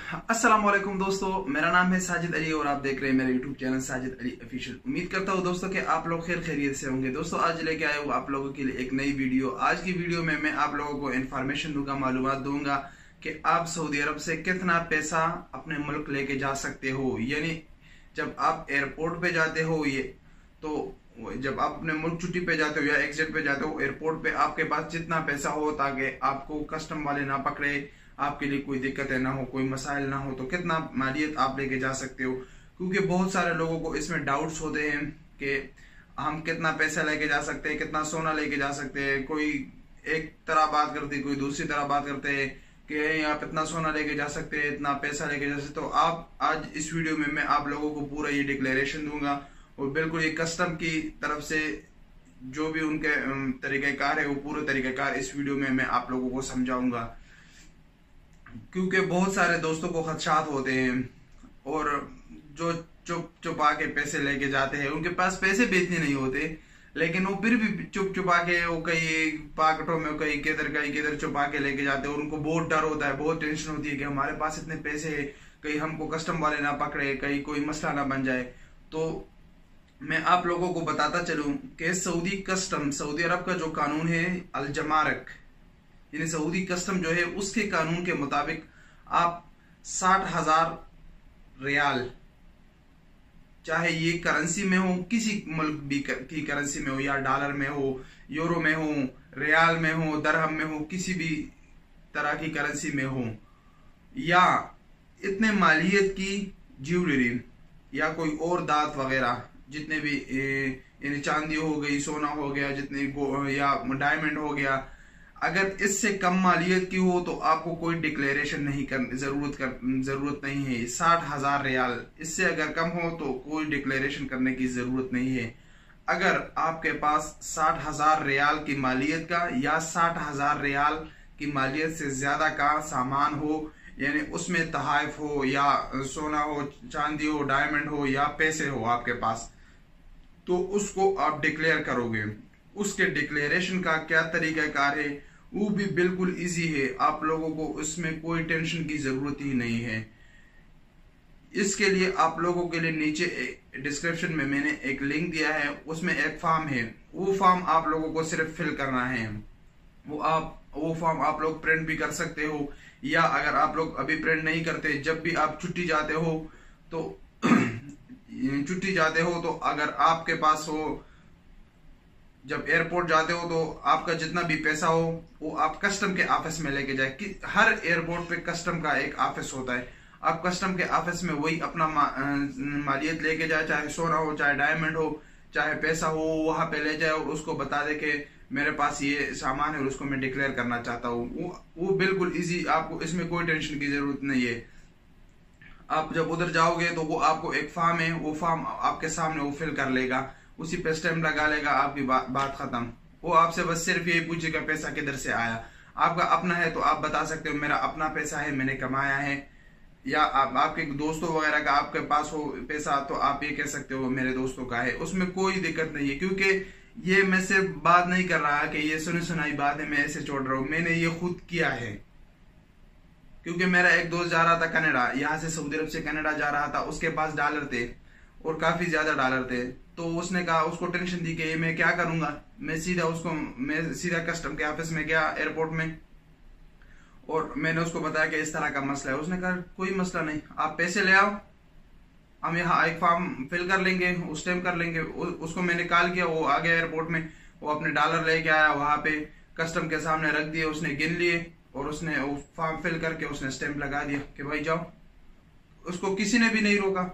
अस्सलाम वालेकुम दोस्तों, मेरा नाम है साजिद अली और आप देख रहे हैं मेरे YouTube channel Sajid Ali official. उम्मीद करता हूँ दोस्तों कि आप लोग खैर खैरियत से होंगे। दोस्तों आज लेके आया हूँ आप लोगों के लिए एक नई वीडियो। आज की वीडियो में मैं आप लोगों को इन्फॉर्मेशन दूंगा, मालूमात दूंगा कि आप सऊदी अरब से कितना पैसा अपने मुल्क लेके जा सकते हो। यानी जब आप एयरपोर्ट पे जाते हो जब आप अपने मुल्क छुट्टी पे जाते हो या एग्जिट पे जाते हो, एयरपोर्ट पे आपके पास जितना पैसा हो ताकि आपको कस्टम वाले ना पकड़े, आपके लिए कोई दिक्कतें ना हो, कोई मसाइल ना हो, तो कितना मालियत आप लेके जा सकते हो। क्योंकि बहुत सारे लोगों को इसमें डाउट्स होते हैं कि हम कितना पैसा लेके जा सकते हैं, कितना सोना लेके जा सकते हैं। कोई एक तरह बात करते, कोई दूसरी तरह बात करते हैं कि आप इतना सोना लेके जा सकते हैं, इतना पैसा लेके जा सकते हो। आप आज इस वीडियो में मैं आप लोगों को पूरा ये डिक्लेरेशन दूंगा और बिल्कुल ये कस्टम की तरफ से जो भी उनके तरीक़ाकार है वो पूरे तरीक़ाकार इस वीडियो में मैं आप लोगों को समझाऊंगा। क्योंकि बहुत सारे दोस्तों को खदशात होते हैं और जो चुप चुपा के पैसे लेके जाते हैं, उनके पास पैसे भी इतने नहीं होते, लेकिन वो फिर भी चुप चुपा के वो कई पॉकेटों में कई किधर छुपा के लेके जाते हैं। और उनको बहुत डर होता है, बहुत टेंशन होती है कि हमारे पास इतने पैसे है, कहीं हमको कस्टम वाले ना पकड़े, कहीं कोई मसला ना बन जाए। तो मैं आप लोगों को बताता चलूं कि सऊदी अरब का जो कानून है अल जमारक, यानी सऊदी कस्टम जो है उसके कानून के मुताबिक आप 60,000 रियाल, चाहे ये करेंसी में हो, किसी मुल्क भी की करेंसी में हो, या डॉलर में हो, यूरो में हो, रियाल में हो, दरहम में हो, किसी भी तरह की करेंसी में हो, या इतने मालियत की ज्वेलरी या कोई और दात वगैरह, जितने भी यानी चांदी हो गई, सोना हो गया, जितने या डायमंड हो गया, अगर इससे कम मालियत की हो तो आपको कोई डिक्लेरेशन नहीं करने जरूरत नहीं है। 60,000 रियाल, इससे अगर कम हो तो कोई डिक्लेरेशन करने की जरूरत नहीं है। अगर आपके पास 60,000 रियाल की मालियत का या 60,000 रियाल की मालियत से ज्यादा का सामान हो, यानी उसमें तहाइफ हो या सोना हो, चांदी हो, डायमंड हो या पैसे हो आपके पास, तो उसको आप डिक्लेयर करोगे। उसके डिक्लेरेशन का क्या तरीकाकार है वो भी बिल्कुल इजी है, आप लोगों को उसमें कोई टेंशन की जरूरत ही नहीं है। इसके लिए आप लोगों के लिए नीचे डिस्क्रिप्शन में मैंने एक लिंक दिया है, उसमें एक फॉर्म है, वो फॉर्म आप लोगों को सिर्फ फिल करना है। वो फॉर्म आप लोग प्रिंट भी कर सकते हो, या अगर आप लोग अभी प्रिंट नहीं करते, जब भी आप छुट्टी जाते हो तो अगर आपके पास हो, जब एयरपोर्ट जाते हो तो आपका जितना भी पैसा हो वो आप कस्टम के ऑफिस में लेके जाए। कि हर एयरपोर्ट पे कस्टम का एक ऑफिस होता है, आप कस्टम के ऑफिस में वही अपना मालियत लेके जाए, चाहे सोना हो, चाहे डायमंड हो, चाहे पैसा हो, वहां पे ले जाए और उसको बता दे कि मेरे पास ये सामान है और उसको मैं डिक्लेयर करना चाहता हूँ। वो बिल्कुल इजी, आपको इसमें कोई टेंशन की जरूरत नहीं है। आप जब उधर जाओगे तो वो आपको एक फॉर्म है, वो फॉर्म आपके सामने वो फिल कर लेगा, उसी पे स्टैम्प लगा लेगा, आपकी बात खत्म। वो आपसे बस सिर्फ यही पूछेगा पैसा किधर से आया। आपका अपना है तो आप बता सकते हो मेरा अपना पैसा है, मैंने कमाया है, या आपके दोस्तों वगैरह का आपके पास हो पैसा तो आप ये कह सकते हो मेरे दोस्तों का है। उसमें कोई दिक्कत नहीं है, क्योंकि ये मैं सिर्फ बात नहीं कर रहा कि ये सुनी सुनाई बात है, मैं ऐसे छोड़ रहा हूँ, मैंने ये खुद किया है। क्योंकि मेरा एक दोस्त जा रहा था कनाडा, यहाँ से सऊदी अरब से कनाडा जा रहा था, उसके पास डॉलर थे और काफी ज्यादा डॉलर थे। तो उसने कहा, उसको टेंशन थी कि मैं क्या करूंगा, मैं सीधा कस्टम के ऑफिस में गया एयरपोर्ट में और मैंने उसको बताया कि इस तरह का मसला है। उसने कहा कोई मसला नहीं, आप पैसे ले आओ, हम यहाँ एक फॉर्म फिल कर लेंगे, स्टैम्प कर लेंगे। उसको मैंने कॉल किया, वो आ गया एयरपोर्ट में, वो अपने डॉलर लेके आया, वहां पे कस्टम के सामने रख दिए, उसने गिन लिए और उसने वो फॉर्म फिल करके उसने स्टैम्प लगा दिया कि भाई जाओ। उसको किसी ने भी नहीं रोका,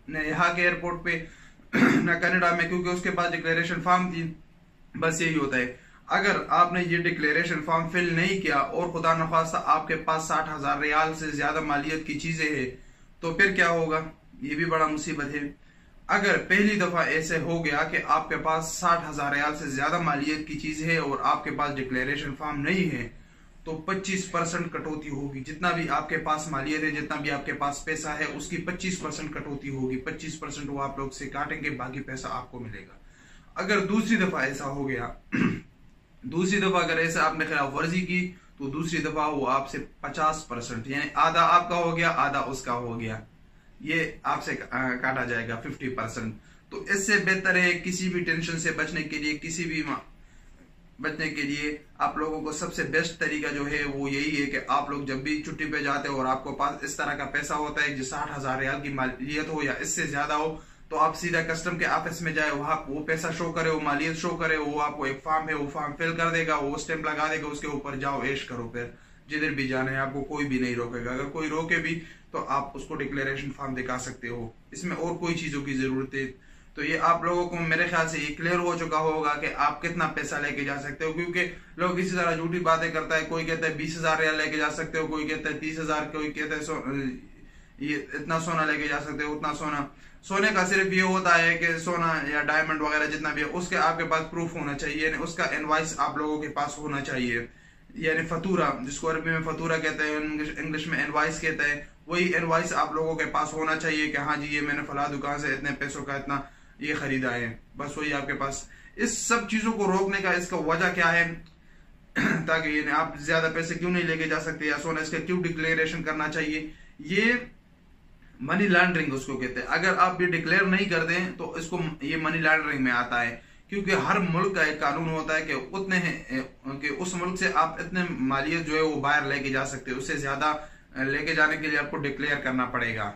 न यहाँ के एयरपोर्ट पे न कनाडा में, क्योंकि उसके पास डिक्लेरेशन फॉर्म थी। बस यही होता है, अगर आपने ये डिक्लेरेशन फॉर्म फिल नहीं किया और खुदा न खास्ता आपके पास 60,000 रियाल से ज्यादा मालियत की चीजें हैं, तो फिर क्या होगा, ये भी बड़ा मुसीबत है। अगर पहली दफा ऐसे हो गया कि आपके पास 60,000 रियाल से ज्यादा मालियत की चीज है और आपके पास डिक्लेरेशन फॉर्म नहीं है, तो 25% कटौती होगी। जितना भी आपके पास मालियत है, जितना भी आपके पास पैसा है, उसकी 25% कटौती होगी। 25% वो आप लोग से काटेंगे, बाकी पैसा आपको मिलेगा। अगर दूसरी दफा ऐसा हो गया दूसरी दफा अगर ऐसा आपने खिलाफ वर्जी की तो दूसरी दफा वो आपसे 50% यानी आधा आपका हो गया, आधा उसका हो गया, ये आपसे काटा जाएगा 50%। तो इससे बेहतर है किसी भी टेंशन से बचने के लिए, किसी भी बचने के लिए आप लोगों को सबसे बेस्ट तरीका जो है वो यही है कि आप लोग जब भी छुट्टी पे जाते हो और आपको पास इस तरह का पैसा होता है जो 60,000 रियाल की मालियत हो या इससे ज्यादा हो, तो आप सीधा कस्टम के ऑफिस में जाए, वहां वो पैसा शो करे, वो मालियत शो करे, वो आपको एक फॉर्म है वो फॉर्म फिल कर देगा, वो स्टैंप लगा देगा, उसके ऊपर जाओ ऐश करो, फिर जिधर भी जाना है आपको कोई भी नहीं रोकेगा। अगर कोई रोके भी तो आप उसको डिक्लेरेशन फॉर्म दिखा सकते हो, इसमें और कोई चीजों की जरूरत है। तो ये आप लोगों को मेरे ख्याल से ये क्लियर हो चुका होगा कि आप कितना पैसा लेके जा सकते हो, क्योंकि लोग इसी तरह झूठी बातें करता है। कोई कहता है 20,000 रियाल लेके जा सकते हो, कोई कहता है 30,000, कोई कहता है ये इतना सोना लेके जा सकते हो, उतना सोना। सोने का सिर्फ ये होता है कि सोना या डायमंड वगैरह जितना भी है उसके आपके पास प्रूफ होना चाहिए, यानी उसका इनवॉइस आप लोगों के पास होना चाहिए, यानी फतूरा, जिसको अरबी में फतूरा कहते हैं, इंग्लिश में इनवॉइस कहते हैं, वही इनवॉइस आप लोगों के पास होना चाहिए कि हाँ जी ये मैंने फला दुकान से इतने पैसों का इतना ये खरीदा है, बस वही आपके पास। इस सब चीजों को रोकने का इसका वजह क्या है ताकि ये आप ज्यादा पैसे क्यों नहीं लेके जा सकते या सोना इसका क्यों डिक्लेरेशन करना चाहिए, ये मनी लॉन्ड्रिंग उसको कहते हैं। अगर आप ये डिक्लेयर नहीं कर दें तो इसको ये मनी लॉन्ड्रिंग में आता है, क्योंकि हर मुल्क का एक कानून होता है कि उतने हैं कि उस मुल्क से आप इतने मालियत जो है वो बाहर लेके जा सकते हैं, उससे ज्यादा लेके जाने के लिए आपको डिक्लेयर करना पड़ेगा,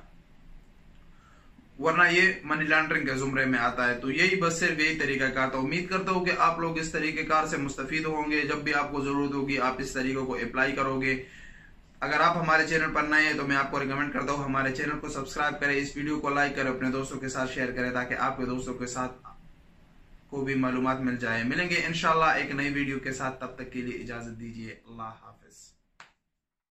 वरना ये मनी लॉन्ड्रिंग के जुमरे में आता है। तो यही बस सिर्फ यही तरीका कार था। उम्मीद करता हूँ कि आप लोग इस तरीके कार से मुस्तफीद होंगे, जब भी आपको जरूरत होगी आप इस तरीकों को अप्लाई करोगे। अगर आप हमारे चैनल पर नए हैं तो मैं आपको रिकमेंड करता हूँ हमारे चैनल को सब्सक्राइब करें, इस वीडियो को लाइक करें, अपने दोस्तों के साथ शेयर करें ताकि आपके दोस्तों के साथ को भी मालूमात मिल जाए। मिलेंगे इंशाल्लाह एक नई वीडियो के साथ, तब तक के लिए इजाजत दीजिए। अल्लाह हाफिज।